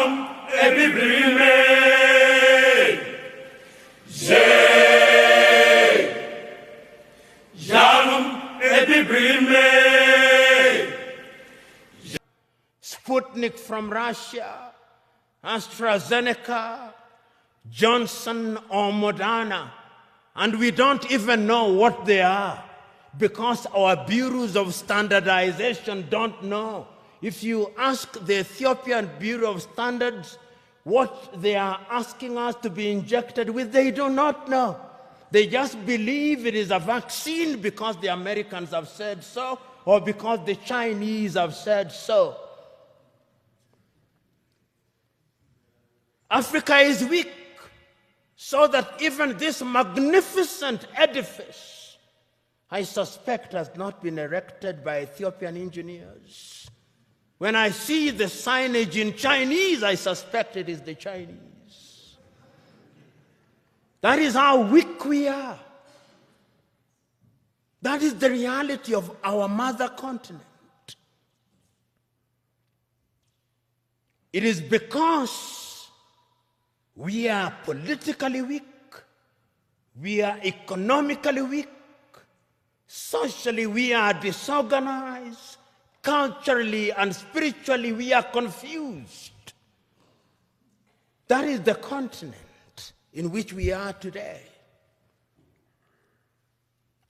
Janum ebibrime. Janum ebibrime. Sputnik from Russia, AstraZeneca, Johnson or Moderna, and we don't even know what they are because our bureaus of standardization don't know. If you ask the Ethiopian Bureau of Standards what they are asking us to be injected with, they do not know. They just believe it is a vaccine because the Americans have said so or because the Chinese have said so. Africa is weak, so that even this magnificent edifice, I suspect, has not been erected by Ethiopian engineers. When I see the signage in Chinese, I suspect it is the Chinese. That is how weak we are. That is the reality of our mother continent. It is because we are politically weak, we are economically weak, socially we are disorganized, culturally and spiritually we are confused. That is the continent in which we are today.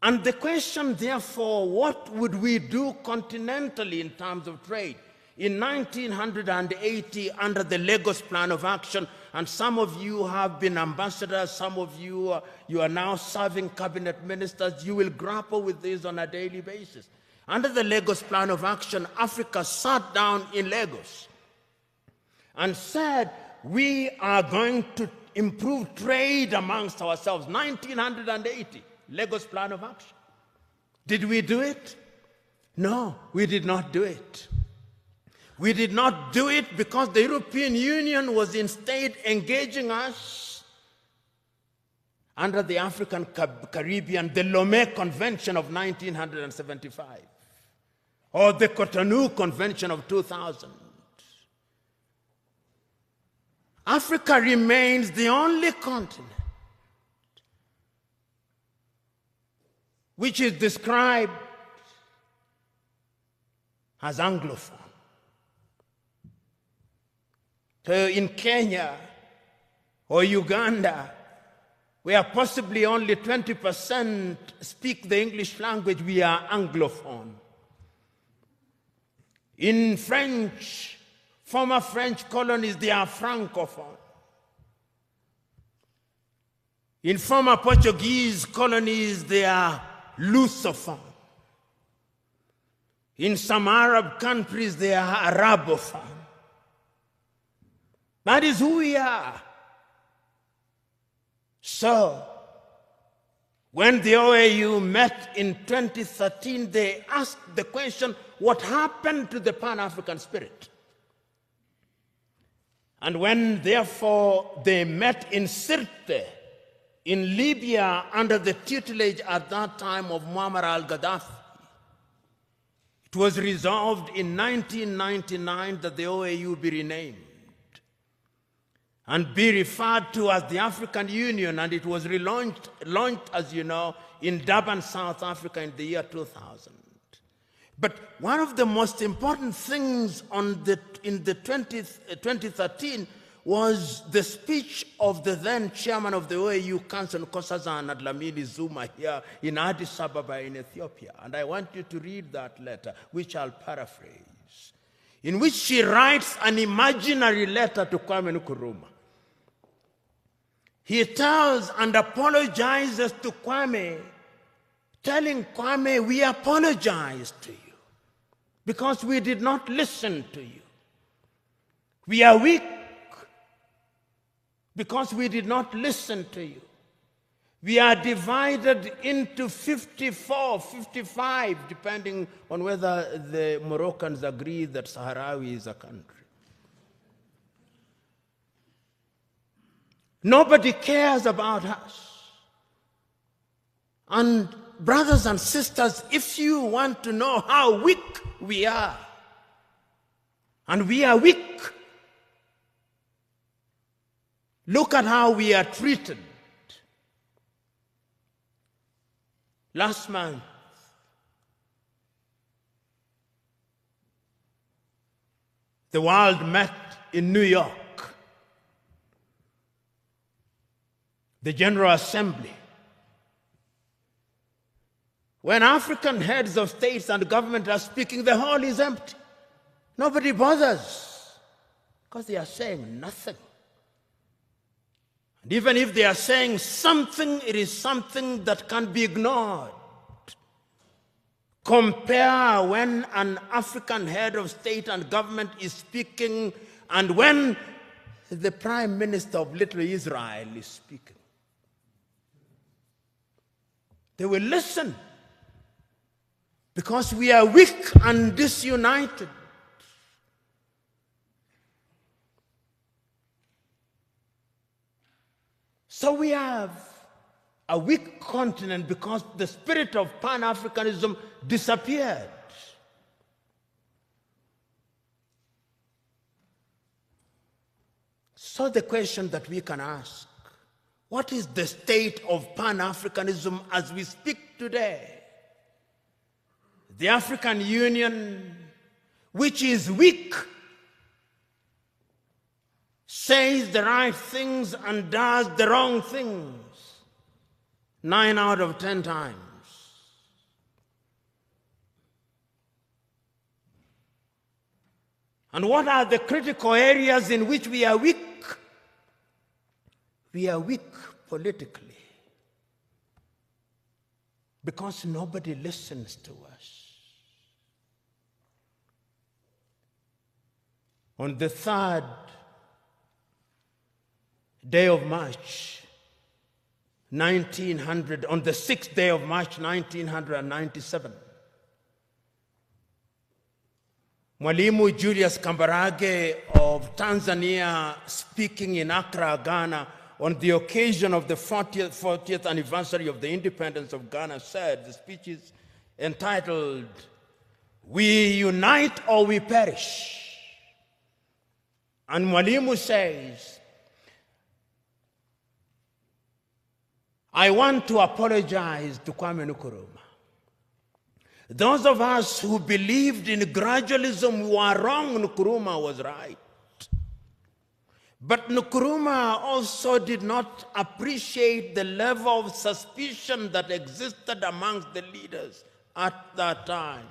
And the question, therefore, what would we do continentally in terms of trade? In 1980, under the Lagos Plan of Action, and some of you have been ambassadors, some of you, you are now serving cabinet ministers, you will grapple with this on a daily basis. Under the Lagos Plan of Action, Africa sat down in Lagos and said, we are going to improve trade amongst ourselves. 1980, Lagos Plan of Action. Did we do it? No, we did not do it. We did not do it because the European Union was instead engaging us under the African Caribbean, the Lomé Convention of 1975, or the Cotonou Convention of 2000. Africa remains the only continent which is described as Anglophone. So in Kenya or Uganda, where possibly only 20% speak the English language, we are Anglophone. In French, former French colonies, they are Francophone. In former Portuguese colonies, they are Lusophone. In some Arab countries, they are Arabophone. That is who we are. So, when the OAU met in 2013, they asked the question, what happened to the Pan-African spirit? And when, therefore, they met in Sirte, in Libya, under the tutelage at that time of Muammar al-Gaddafi, it was resolved in 1999 that the OAU be renamed and be referred to as the African Union, and it was launched, as you know, in Durban, South Africa in the year 2000. But one of the most important things in the 2013 was the speech of the then chairman of the OAU Council, Nkosazana Dlamini Zuma, here in Addis Ababa in Ethiopia. And I want you to read that letter, which I'll paraphrase, in which she writes an imaginary letter to Kwame Nkrumah. He tells and apologizes to Kwame, telling Kwame, we apologize to you because we did not listen to you. We are weak because we did not listen to you. We are divided into 54, 55, depending on whether the Moroccans agree that Sahrawi is a country. Nobody cares about us. And brothers and sisters, if you want to know how weak we are, and we are weak Look at how we are treated. Last month, the world met in New York. The General Assembly. When African heads of states and government are speaking, the hall is empty. Nobody bothers because they are saying nothing. And even if they are saying something, it is something that can be ignored. Compare when an African head of state and government is speaking and when the Prime Minister of Little Israel is speaking. They will listen because we are weak and disunited. So we have a weak continent because the spirit of Pan-Africanism disappeared. So the question that we can ask, what is the state of Pan-Africanism as we speak today? The African Union, which is weak, says the right things and does the wrong things 9 out of 10 times. And what are the critical areas in which we are weak? We are weak politically because nobody listens to us. On the 3rd day of March, 1900, on the 6th day of March, 1997, Mwalimu Julius Kambarage of Tanzania, speaking in Accra, Ghana, on the occasion of the 40th anniversary of the independence of Ghana, said, the speech is entitled, "We Unite or We Perish." And Mwalimu says, I want to apologize to Kwame Nkrumah. Those of us who believed in gradualism were wrong. Nkrumah was right. But Nkrumah also did not appreciate the level of suspicion that existed amongst the leaders at that time.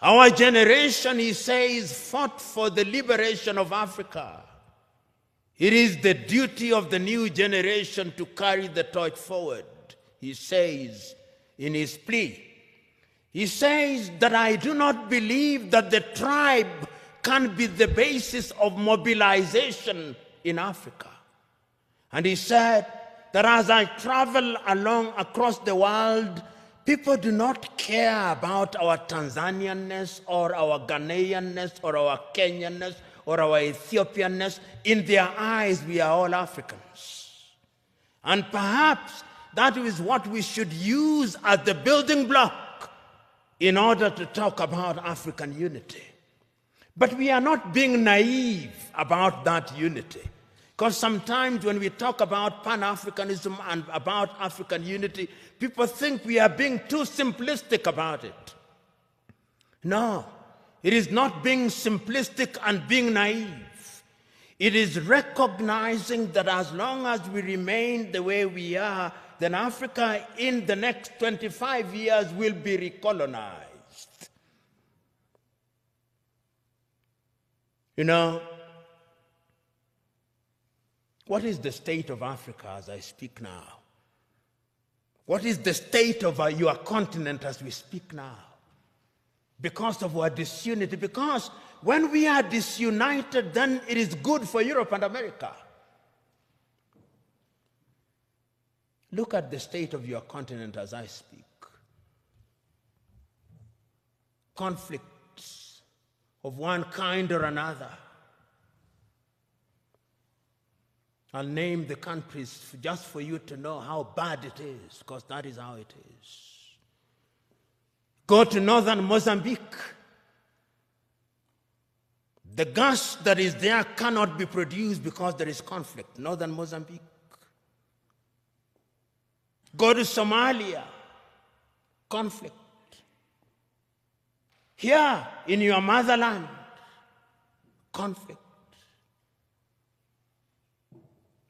Our generation, he says, fought for the liberation of Africa. It is the duty of the new generation to carry the torch forward, he says in his plea. He says that I do not believe that the tribe can be the basis of mobilization in Africa. And he said that as I travel along across the world, people do not care about our Tanzanianness or our Ghanaianness or our Kenyanness or our Ethiopianness. In their eyes, we are all Africans. And perhaps that is what we should use as the building block in order to talk about African unity. But we are not being naive about that unity. Because sometimes when we talk about Pan-Africanism and about African unity, people think we are being too simplistic about it. No, it is not being simplistic and being naive. It is recognizing that as long as we remain the way we are, then Africa in the next 25 years will be recolonized. You know, what is the state of Africa as I speak now? What is the state of your continent as we speak now? Because of our disunity. Because when we are disunited, then it is good for Europe and America. Look at the state of your continent as I speak. Conflicts of one kind or another. I'll name the countries just for you to know how bad it is, because that is how it is. Go to northern Mozambique. The gas that is there cannot be produced because there is conflict. Northern Mozambique. Go to Somalia, conflict. Here in your motherland, conflict.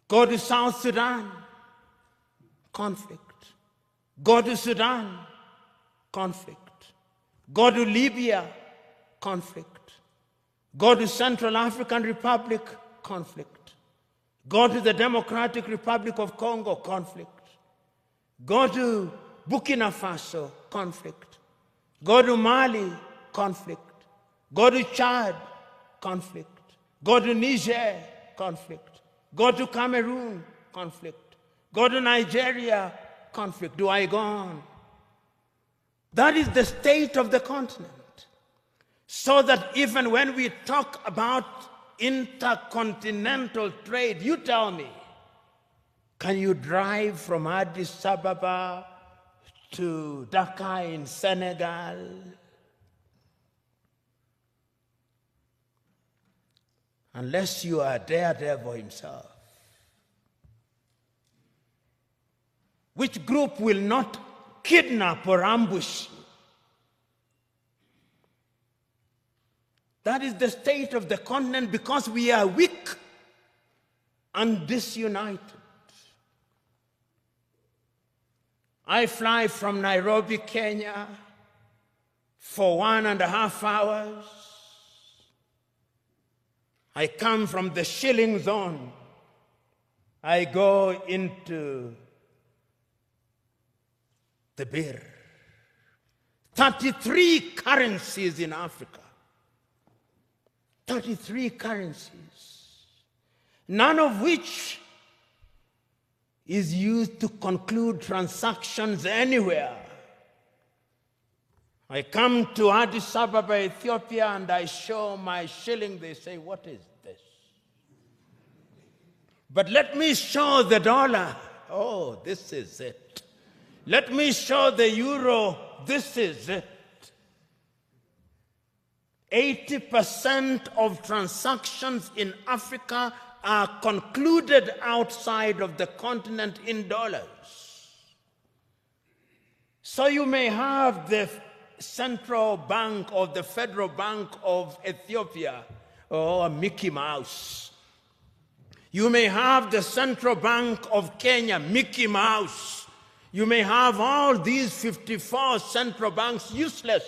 Go to South Sudan, conflict. Go to Sudan, conflict. Go to Libya, conflict. Go to Central African Republic, conflict. Go to the Democratic Republic of Congo, conflict. Go to Burkina Faso, conflict. Go to Mali, conflict. Go to Chad, conflict. Go to Niger, conflict. Go to Cameroon, conflict. Go to Nigeria, conflict. Do I go on? That is the state of the continent. So that even when we talk about intercontinental trade, you tell me, can you drive from Addis Ababa to Dakar in Senegal? Unless you are Daredevil himself. Which group will not kidnap or ambush you? That is the state of the continent because we are weak and disunited. I fly from Nairobi, Kenya for 1.5 hours. I come from the shilling zone. I go into the birr. 33 currencies in Africa. 33 currencies. None of which is used to conclude transactions anywhere. I come to Addis Ababa, Ethiopia, and I show my shilling. They say, what is this? But let me show the dollar. Oh, this is it. Let me show the euro. This is it. 80% of transactions in Africa are concluded outside of the continent in dollars. So you may have the Central Bank or the Federal Bank of Ethiopia, or Mickey Mouse. You may have the Central Bank of Kenya, Mickey Mouse. You may have all these 54 central banks useless.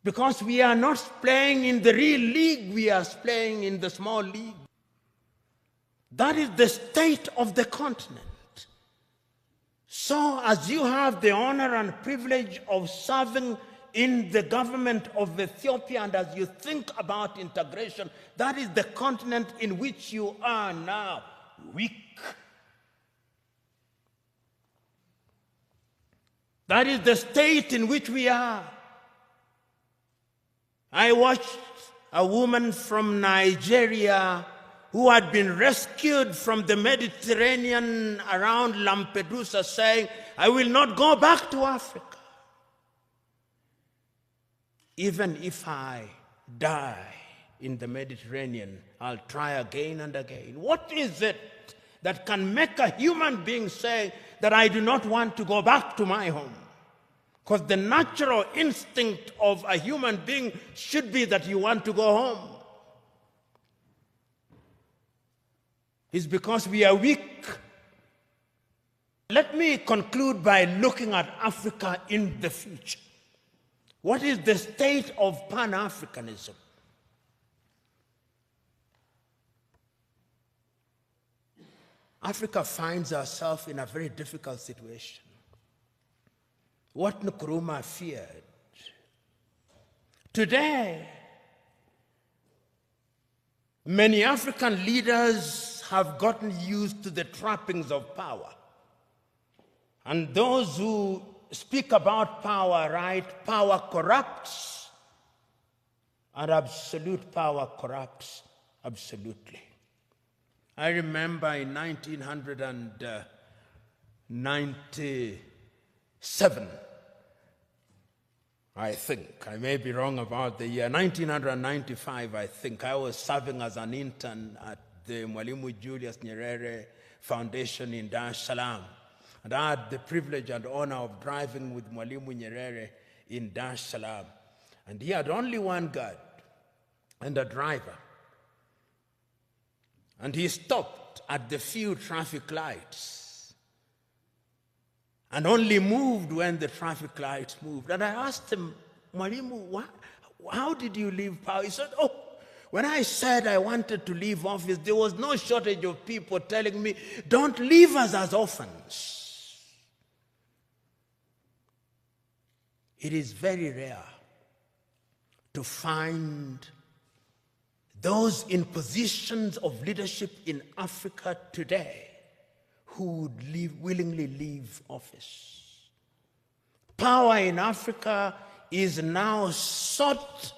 Because we are not playing in the real league, we are playing in the small league. That is the state of the continent. So as you have the honor and privilege of serving in the government of Ethiopia, and as you think about integration, that is the continent in which you are now, weak. That is the state in which we are. I watched a woman from Nigeria who had been rescued from the Mediterranean around Lampedusa saying, I will not go back to Africa. Even if I die in the Mediterranean, I'll try again and again. What is it that can make a human being say that I do not want to go back to my home? Because the natural instinct of a human being should be that you want to go home. It's because we are weak. Let me conclude by looking at Africa in the future. What is the state of Pan-Africanism? Africa finds herself in a very difficult situation. What Nkrumah feared. Today, many African leaders have gotten used to the trappings of power. And those who speak about power, right? Power corrupts, and absolute power corrupts absolutely. I remember in 1997, I think. I may be wrong about the year. 1995, I think. I was serving as an intern at the Mwalimu Julius Nyerere Foundation in Dar es Salaam. And I had the privilege and honor of driving with Mwalimu Nyerere in Dar es Salaam. And he had only one guard and a driver. And he stopped at the few traffic lights and only moved when the traffic lights moved. And I asked him, Mwalimu, how did you leave power? He said, oh, when I said I wanted to leave office, there was no shortage of people telling me, don't leave us as orphans. It is very rare to find those in positions of leadership in Africa today who would willingly leave office. Power in Africa is now sought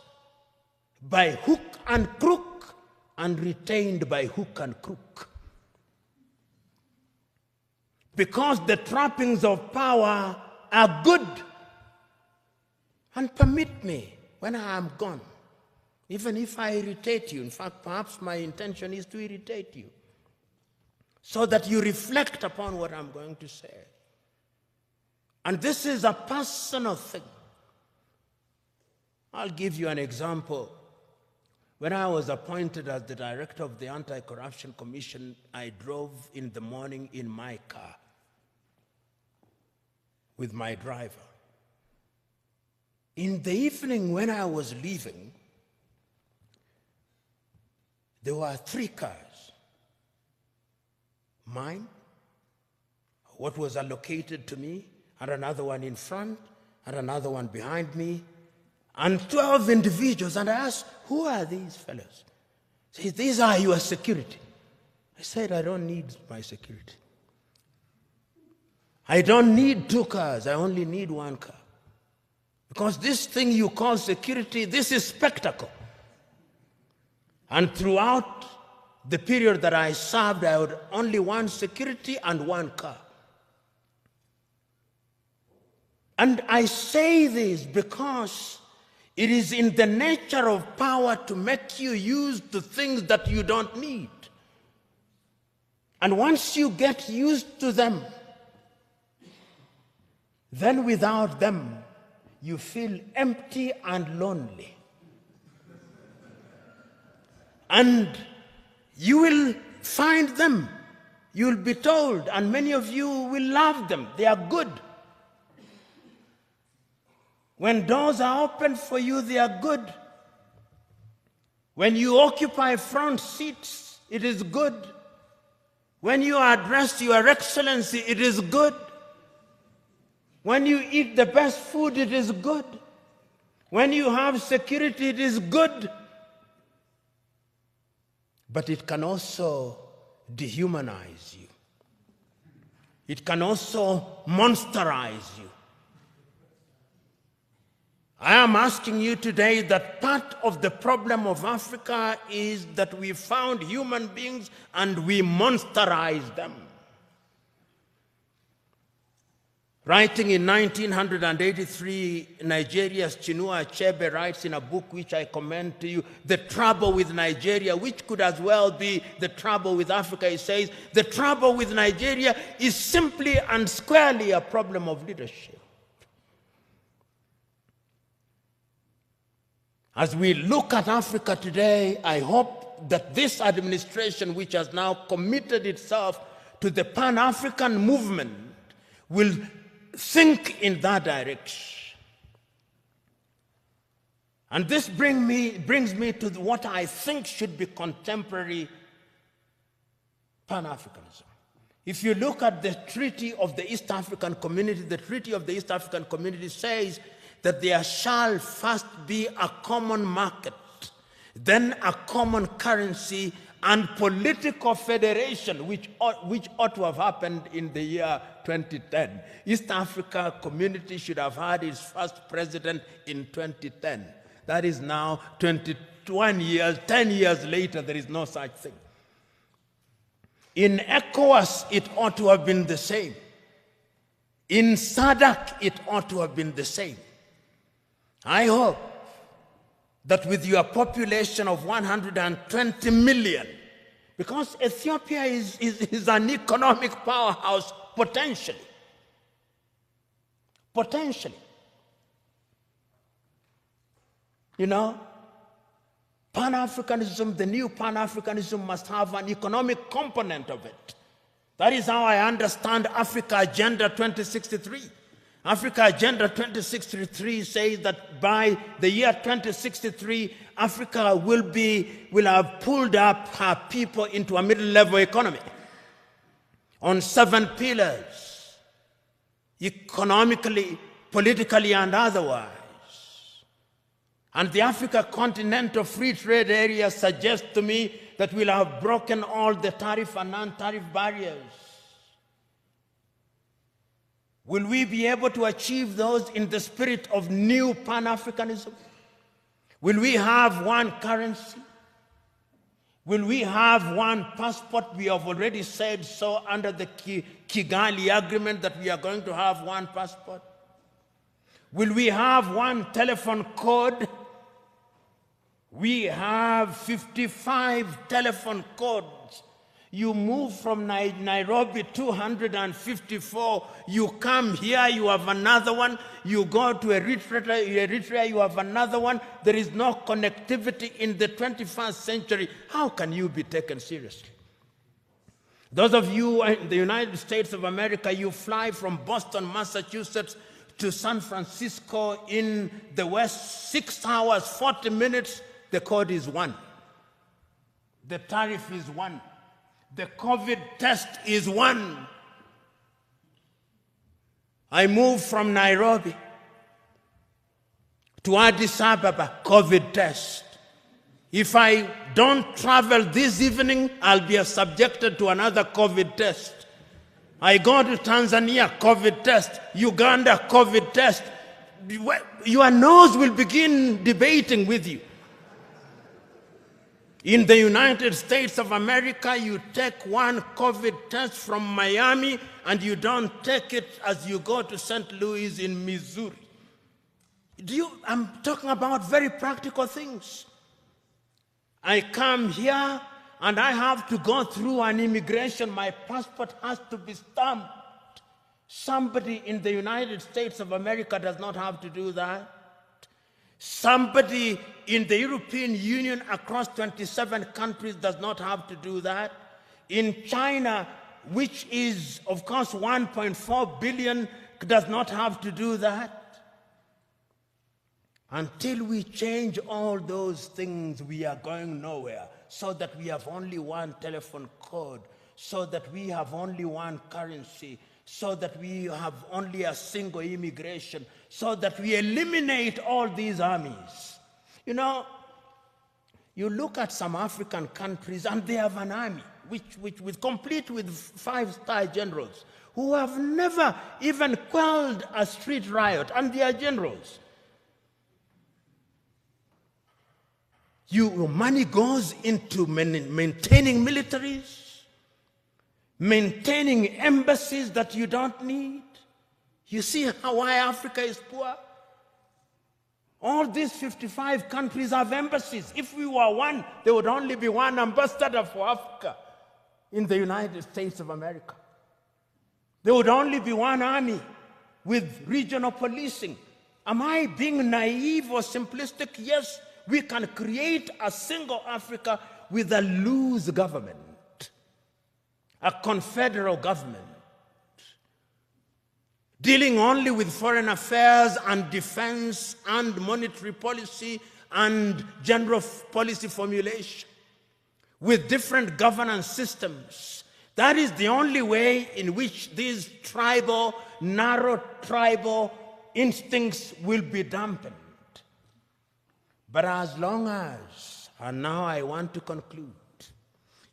by hook and crook and retained by hook and crook. Because the trappings of power are good. And permit me, when I am gone, even if I irritate you, in fact, perhaps my intention is to irritate you, so that you reflect upon what I'm going to say. And this is a personal thing. I'll give you an example. When I was appointed as the director of the Anti-Corruption Commission, I drove in the morning in my car with my driver. In the evening when I was leaving, there were 3 cars. Mine, what was allocated to me, and another one in front, and another one behind me, and 12 individuals. And I asked, who are these fellows? He said, these are your security. I said, I don't need my security. I don't need 2 cars, I only need 1 car. Because this thing you call security, this is spectacle. And throughout the period that I served, I had only 1 security and 1 car. And I say this because it is in the nature of power to make you use the things that you don't need. And once you get used to them, then without them, you feel empty and lonely. And you will find them. You will be told, and many of you will love them. They are good. When doors are open for you, they are good. When you occupy front seats, it is good. When you are addressed, Your Excellency, it is good. When you eat the best food, it is good. When you have security, it is good. But it can also dehumanize you. It can also monsterize you. I am asking you today that part of the problem of Africa is that we found human beings and we monsterize them. Writing in 1983, Nigeria's Chinua Achebe writes in a book which I commend to you, The Trouble with Nigeria, which could as well be the trouble with Africa. He says, the trouble with Nigeria is simply and squarely a problem of leadership. As we look at Africa today, I hope that this administration, which has now committed itself to the Pan-African movement, will think in that direction. And this brings me to what I think should be contemporary Pan-Africanism. If you look at the Treaty of the East African Community, the Treaty of the East African Community says that there shall first be a common market, then a common currency, and political federation, which ought to have happened in the year 2010. East Africa Community should have had its first president in 2010. That is now 21 years, 10 years later, there is no such thing. In ECOWAS, it ought to have been the same. In SADC, it ought to have been the same. I hope that with your population of 120 million, because Ethiopia is an economic powerhouse potentially. Potentially. You know, Pan-Africanism, the new Pan-Africanism must have an economic component of it. That is how I understand Africa Agenda 2063. Africa Agenda 2063 says that by the year 2063, Africa will have pulled up her people into a middle-level economy on 7 pillars, economically, politically, and otherwise. And the Africa Continental Free Trade Area suggests to me that we'll have broken all the tariff and non-tariff barriers. Will we be able to achieve those in the spirit of new Pan-Africanism? Will we have one currency? Will we have one passport? We have already said so under the Kigali Agreement that we are going to have one passport. Will we have one telephone code? We have 55 telephone codes. You move from Nairobi 254, you come here, you have another one, you go to Eritrea, you have another one. There is no connectivity in the 21st century. How can you be taken seriously? Those of you in the United States of America, you fly from Boston, Massachusetts to San Francisco in the West, 6 hours, 40 minutes, the code is 1. The tariff is 1. The COVID test is 1. I moved from Nairobi to Addis Ababa, COVID test. If I don't travel this evening, I'll be subjected to another COVID test. I go to Tanzania, COVID test. Uganda, COVID test. Your nose will begin debating with you. In the United States of America, you take one COVID test from Miami and you don't take it as you go to St. Louis in Missouri. I'm talking about very practical things. I come here and I have to go through an immigration. My passport has to be stamped. Somebody in the United States of America does not have to do that. Somebody in the European Union across 27 countries does not have to do that. In China, which is, of course, 1.4 billion, does not have to do that. Until we change all those things, we are going nowhere. So that we have only one telephone code, so that we have only one currency, so that we have only a single immigration, so that we eliminate all these armies. You know, you look at some African countries and they have an army, which complete with 5-star generals who have never even quelled a street riot, and they are generals. Your money goes into maintaining militaries, maintaining embassies that you don't need. You see why Africa is poor? All these 55 countries have embassies. If we were one, there would only be one ambassador for Africa in the United States of America. There would only be one army with regional policing. Am I being naive or simplistic? Yes, we can create a single Africa with a loose government. A confederal government, dealing only with foreign affairs and defense and monetary policy and general policy formulation, with different governance systems. That is the only way in which these narrow tribal instincts will be dampened. But as long as, and now I want to conclude,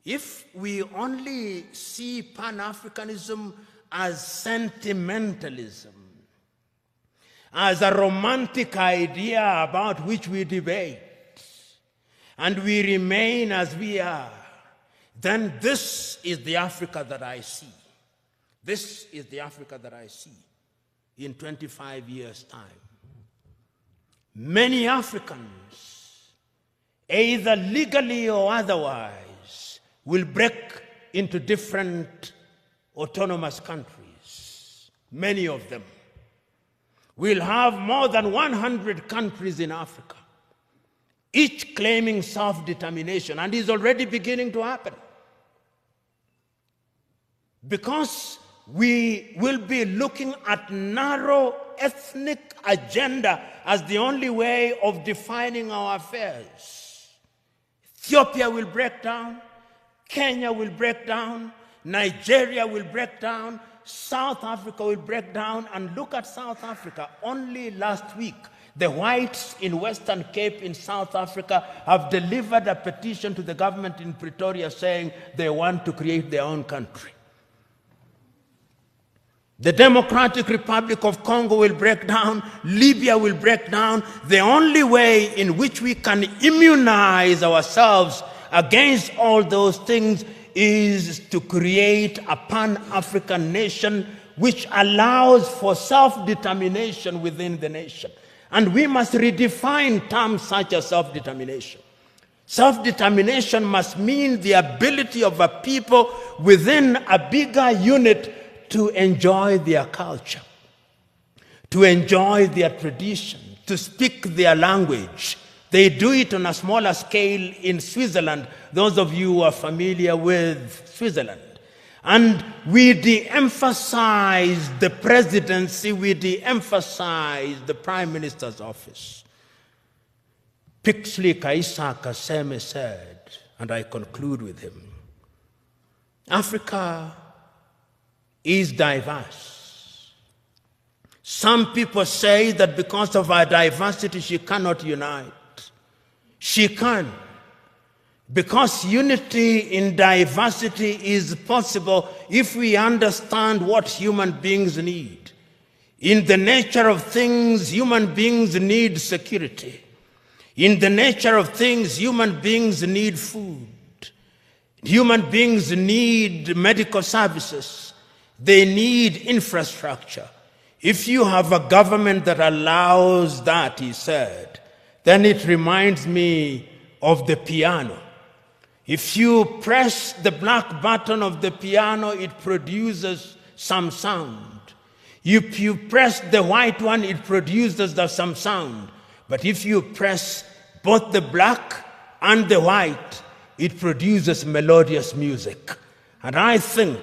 if we only see Pan-Africanism as sentimentalism, as a romantic idea about which we debate, and we remain as we are, then this is the Africa that I see. This is the Africa that I see in 25 years' time. many Africans, either legally or otherwise, will break into different autonomous countries. Many of them. We'll have more than 100 countries in Africa, each claiming self-determination, and is already beginning to happen. Because we will be looking at narrow ethnic agenda as the only way of defining our affairs. Ethiopia will break down, Kenya will break down, Nigeria will break down, South Africa will break down. And look at South Africa. Only last week, the whites in Western Cape in South Africa have delivered a petition to the government in Pretoria saying they want to create their own country. The Democratic Republic of Congo will break down, Libya will break down. The only way in which we can immunize ourselves against all those things is to create a pan-African nation which allows for self-determination within the nation. And we must redefine terms such as self-determination. Self-determination must mean the ability of a people within a bigger unit to enjoy their culture, to enjoy their tradition, to speak their language. They do it on a smaller scale in Switzerland, those of you who are familiar with Switzerland. And we de-emphasize the presidency, we de-emphasize the prime minister's office. Pixley Kaisa Kaseme said, and I conclude with him, Africa is diverse. Some people say that because of our diversity, she cannot unite. She can. Because unity in diversity is possible if we understand what human beings need. In the nature of things, human beings need security. In the nature of things, human beings need food. Human beings need medical services. They need infrastructure. If you have a government that allows that, he said, then it reminds me of the piano. If you press the black button of the piano, it produces some sound. If you press the white one, it produces some sound. But if you press both the black and the white, it produces melodious music. And I think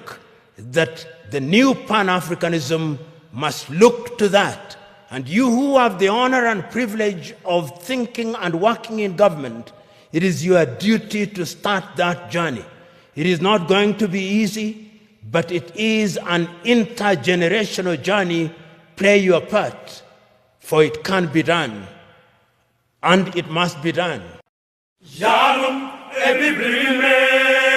that the new Pan-Africanism must look to that. And you who have the honor and privilege of thinking and working in government, it is your duty to start that journey. It is not going to be easy, but it is an intergenerational journey. Play your part, for it can be done, and it must be done. Yarım ebi brilme.